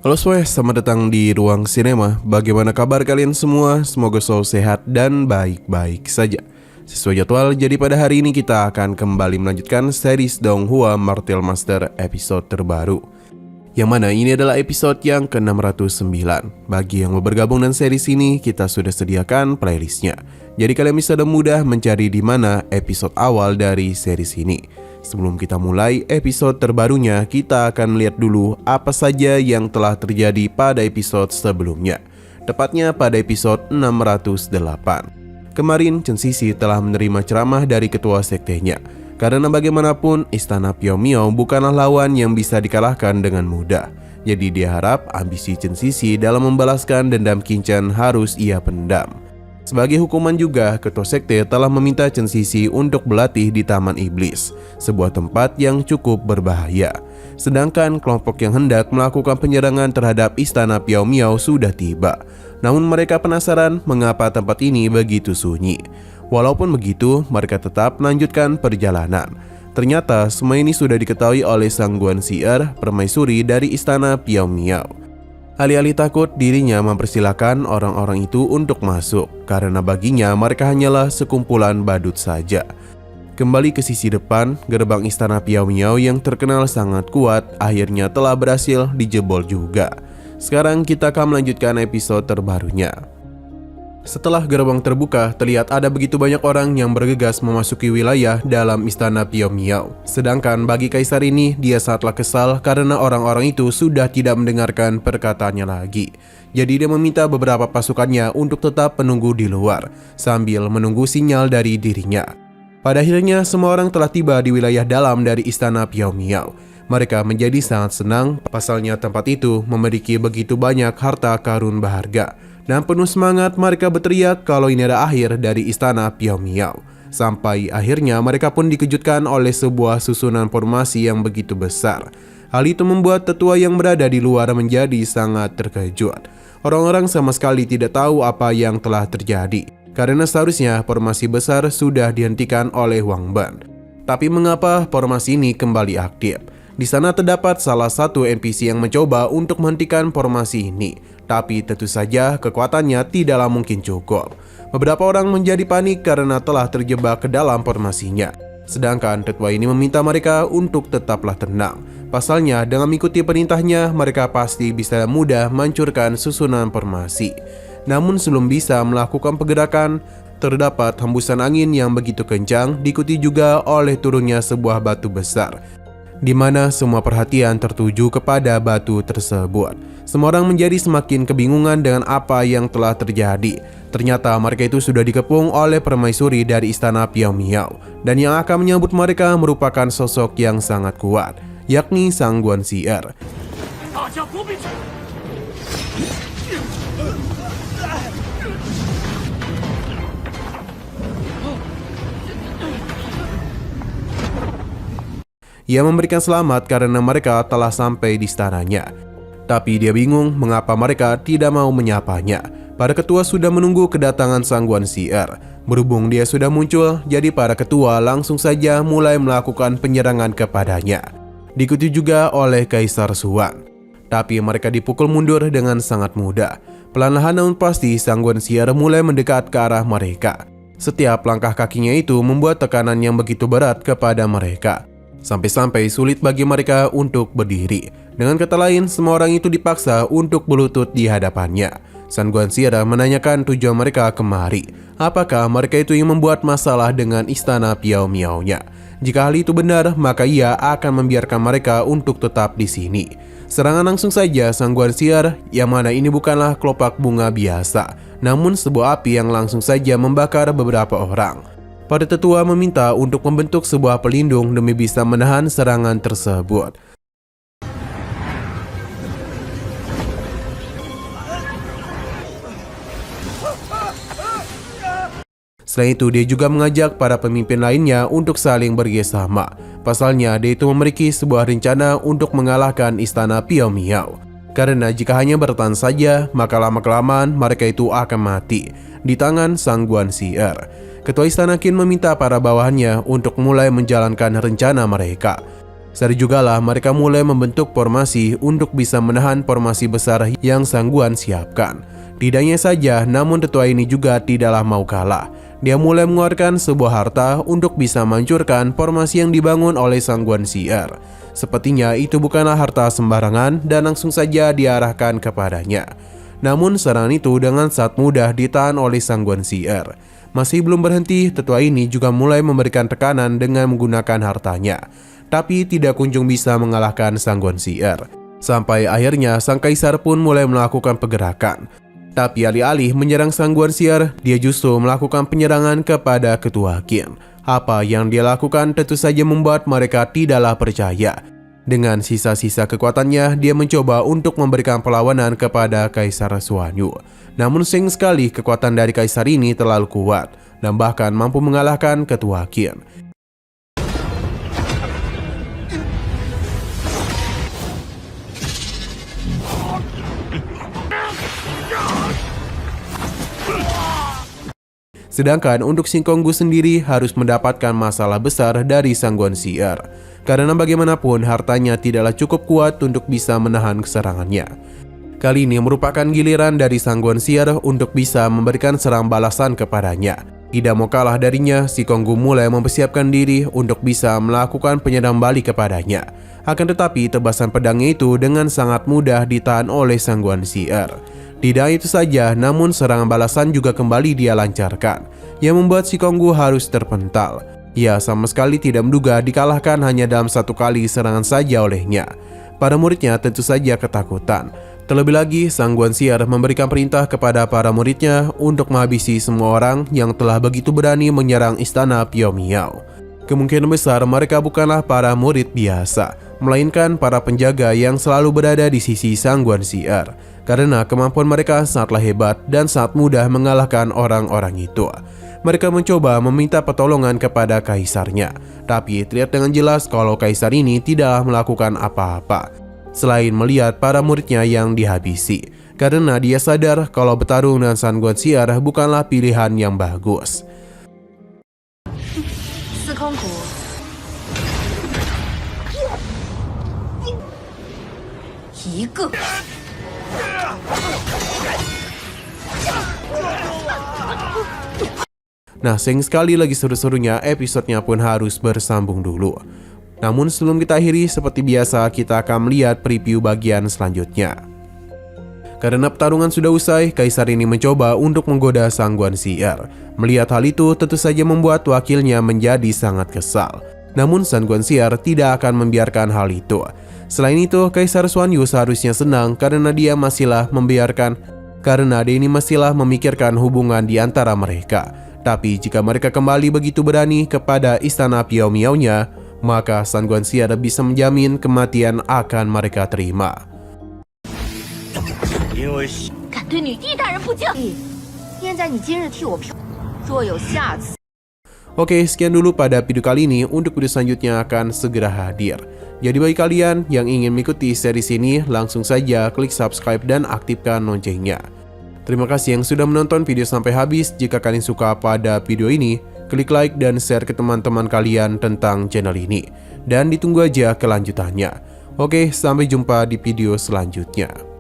Halo semuanya, selamat datang di Ruang Sinema. Bagaimana kabar kalian semua? Semoga selalu sehat dan baik-baik saja. Sesuai jadwal, jadi pada hari ini kita akan kembali melanjutkan series Donghua Martial Master episode terbaru. Yang mana ini adalah episode yang ke-609. Bagi yang mau bergabung dengan series ini, kita sudah sediakan playlistnya. Jadi kalian bisa dengan mudah mencari di mana episode awal dari series ini. Sebelum kita mulai episode terbarunya, kita akan melihat dulu apa saja yang telah terjadi pada episode sebelumnya. Tepatnya pada episode 608. Kemarin Chen Sisi telah menerima ceramah dari ketua sektenya. Karena bagaimanapun Istana Piao Miao bukanlah lawan yang bisa dikalahkan dengan mudah. Jadi dia harap ambisi Chen Sisi dalam membalaskan dendam Qin Chen harus ia pendam. Sebagai hukuman juga, ketua sekte telah meminta Chen Sisi untuk berlatih di Taman Iblis, sebuah tempat yang cukup berbahaya. Sedangkan kelompok yang hendak melakukan penyerangan terhadap Istana Piao Miao sudah tiba. Namun mereka penasaran mengapa tempat ini begitu sunyi. Walaupun begitu, mereka tetap melanjutkan perjalanan. Ternyata semua ini sudah diketahui oleh Sang Guan Xier, permaisuri dari Istana Piao Miao. Alih-alih takut, dirinya mempersilahkan orang-orang itu untuk masuk, karena baginya mereka hanyalah sekumpulan badut saja. Kembali ke sisi depan, gerbang Istana Piao Miao yang terkenal sangat kuat akhirnya telah berhasil dijebol juga. Sekarang kita akan melanjutkan episode terbarunya. Setelah gerbang terbuka, terlihat ada begitu banyak orang yang bergegas memasuki wilayah dalam Istana Piao Miao. Sedangkan bagi kaisar ini, dia sangatlah kesal karena orang-orang itu sudah tidak mendengarkan perkataannya lagi. Jadi dia meminta beberapa pasukannya untuk tetap menunggu di luar, sambil menunggu sinyal dari dirinya. Pada akhirnya, semua orang telah tiba di wilayah dalam dari Istana Piao Miao. Mereka menjadi sangat senang, pasalnya tempat itu memiliki begitu banyak harta karun berharga. Dan penuh semangat mereka berteriak kalau ini adalah akhir dari Istana Piao Miao. Sampai akhirnya mereka pun dikejutkan oleh sebuah susunan formasi yang begitu besar. Hal itu membuat tetua yang berada di luar menjadi sangat terkejut. Orang-orang sama sekali tidak tahu apa yang telah terjadi, karena seharusnya formasi besar sudah dihentikan oleh Wang Ban. Tapi mengapa formasi ini kembali aktif? Di sana terdapat salah satu NPC yang mencoba untuk menghentikan formasi ini, tapi tentu saja kekuatannya tidaklah mungkin cukup. Beberapa orang menjadi panik karena telah terjebak ke dalam formasinya. Sedangkan tetua ini meminta mereka untuk tetaplah tenang. Pasalnya dengan mengikuti perintahnya, mereka pasti bisa mudah menghancurkan susunan formasi. Namun sebelum bisa melakukan pergerakan, terdapat hembusan angin yang begitu kencang, diikuti juga oleh turunnya sebuah batu besar, di mana semua perhatian tertuju kepada batu tersebut. Semua orang menjadi semakin kebingungan dengan apa yang telah terjadi. Ternyata mereka itu sudah dikepung oleh permaisuri dari Istana Piao Miao, dan yang akan menyambut mereka merupakan sosok yang sangat kuat, yakni Sang Guan Xier. Ia memberikan selamat karena mereka telah sampai di istananya. Tapi dia bingung mengapa mereka tidak mau menyapanya. Para ketua sudah menunggu kedatangan Sang Guan Xier. Berhubung dia sudah muncul, jadi para ketua langsung saja mulai melakukan penyerangan kepadanya. Diikuti juga oleh Kaisar Xuan. Tapi mereka dipukul mundur dengan sangat mudah. Perlahan namun pasti Sang Guan Xier mulai mendekat ke arah mereka. Setiap langkah kakinya itu membuat tekanan yang begitu berat kepada mereka, sampai-sampai sulit bagi mereka untuk berdiri. Dengan kata lain, semua orang itu dipaksa untuk berlutut di hadapannya. Sang Guan Xier menanyakan tujuan mereka kemari. Apakah mereka itu yang membuat masalah dengan Istana Piao Miao-nya? Jika hal itu benar, maka ia akan membiarkan mereka untuk tetap di sini. Serangan langsung saja Sang Guan Xier, yang mana ini bukanlah kelopak bunga biasa, namun sebuah api yang langsung saja membakar beberapa orang. Para tetua meminta untuk membentuk sebuah pelindung demi bisa menahan serangan tersebut. Selain itu, dia juga mengajak para pemimpin lainnya untuk saling bekerjasama. Pasalnya, dia itu memiliki sebuah rencana untuk mengalahkan Istana Piao Miao. Karena jika hanya bertahan saja, maka lama-kelamaan mereka itu akan mati di tangan Sang Guan Xier. Ketua Istana Qin meminta para bawahannya untuk mulai menjalankan rencana mereka. Saat jugalah mereka mulai membentuk formasi untuk bisa menahan formasi besar yang Sangguan siapkan. Tidak hanya saja, namun tetua ini juga tidaklah mau kalah. Dia mulai mengeluarkan sebuah harta untuk bisa menghancurkan formasi yang dibangun oleh Sangguan Sier. Sepertinya itu bukanlah harta sembarangan dan langsung saja diarahkan kepadanya. Namun serangan itu dengan sangat mudah ditahan oleh Sangguan Sier. Masih belum berhenti, tetua ini juga mulai memberikan tekanan dengan menggunakan hartanya. Tapi tidak kunjung bisa mengalahkan Sangguan Sier. Sampai akhirnya sang kaisar pun mulai melakukan pergerakan. Tapi alih-alih menyerang Sangguan Sier, dia justru melakukan penyerangan kepada ketua Qin. Apa yang dia lakukan tentu saja membuat mereka tidaklah percaya. Dengan sisa-sisa kekuatannya, dia mencoba untuk memberikan perlawanan kepada Kaisar Xuanyu. Namun sayang sekali kekuatan dari kaisar ini terlalu kuat dan bahkan mampu mengalahkan ketua Qin. Sedangkan untuk Xingonggu sendiri harus mendapatkan masalah besar dari Sangguan Sier. Karena bagaimanapun hartanya tidaklah cukup kuat untuk bisa menahan serangannya. Kali ini merupakan giliran dari Sangguan Sier untuk bisa memberikan serang balasan kepadanya. Tidak mau kalah darinya, Xingonggu mulai mempersiapkan diri untuk bisa melakukan penyerang balik kepadanya. Akan tetapi tebasan pedangnya itu dengan sangat mudah ditahan oleh Sangguan Sier. Tidak itu saja, namun serangan balasan juga kembali dia lancarkan, yang membuat Xingonggu harus terpental. Ia sama sekali tidak menduga dikalahkan hanya dalam satu kali serangan saja olehnya. Para muridnya tentu saja ketakutan. Terlebih lagi, Sangguan Sier memberikan perintah kepada para muridnya untuk menghabisi semua orang yang telah begitu berani menyerang istana Piao Miao. Kemungkinan besar mereka bukanlah para murid biasa, melainkan para penjaga yang selalu berada di sisi Sangguan Sier. Karena kemampuan mereka sangatlah hebat dan sangat mudah mengalahkan orang-orang itu. Mereka mencoba meminta pertolongan kepada kaisarnya, tapi terlihat dengan jelas kalau kaisar ini tidaklah melakukan apa-apa selain melihat para muridnya yang dihabisi. Karena dia sadar kalau bertarung dengan Sangguan Sier bukanlah pilihan yang bagus. Nah, sayang sekali lagi seru-serunya episodenya pun harus bersambung dulu. Namun sebelum kita akhiri, seperti biasa kita akan melihat preview bagian selanjutnya. Karena pertarungan sudah usai, kaisar ini mencoba untuk menggoda Sangguan Sier. Melihat hal itu tentu saja membuat wakilnya menjadi sangat kesal. Namun Sangguan Sier tidak akan membiarkan hal itu. Selain itu, Kaisar Xuanyu seharusnya senang karena dia masihlah memikirkan hubungan di antara mereka. Tapi jika mereka kembali begitu berani kepada istana Piao Miao-nya, maka Sangguan Sier bisa menjamin kematian akan mereka terima. Oke, sekian dulu pada video kali ini. Untuk video selanjutnya akan segera hadir. Jadi bagi kalian yang ingin mengikuti series ini, langsung saja klik subscribe dan aktifkan loncengnya. Terima kasih yang sudah menonton video sampai habis. Jika kalian suka pada video ini, klik like dan share ke teman-teman kalian tentang channel ini. Dan ditunggu aja kelanjutannya. Oke, sampai jumpa di video selanjutnya.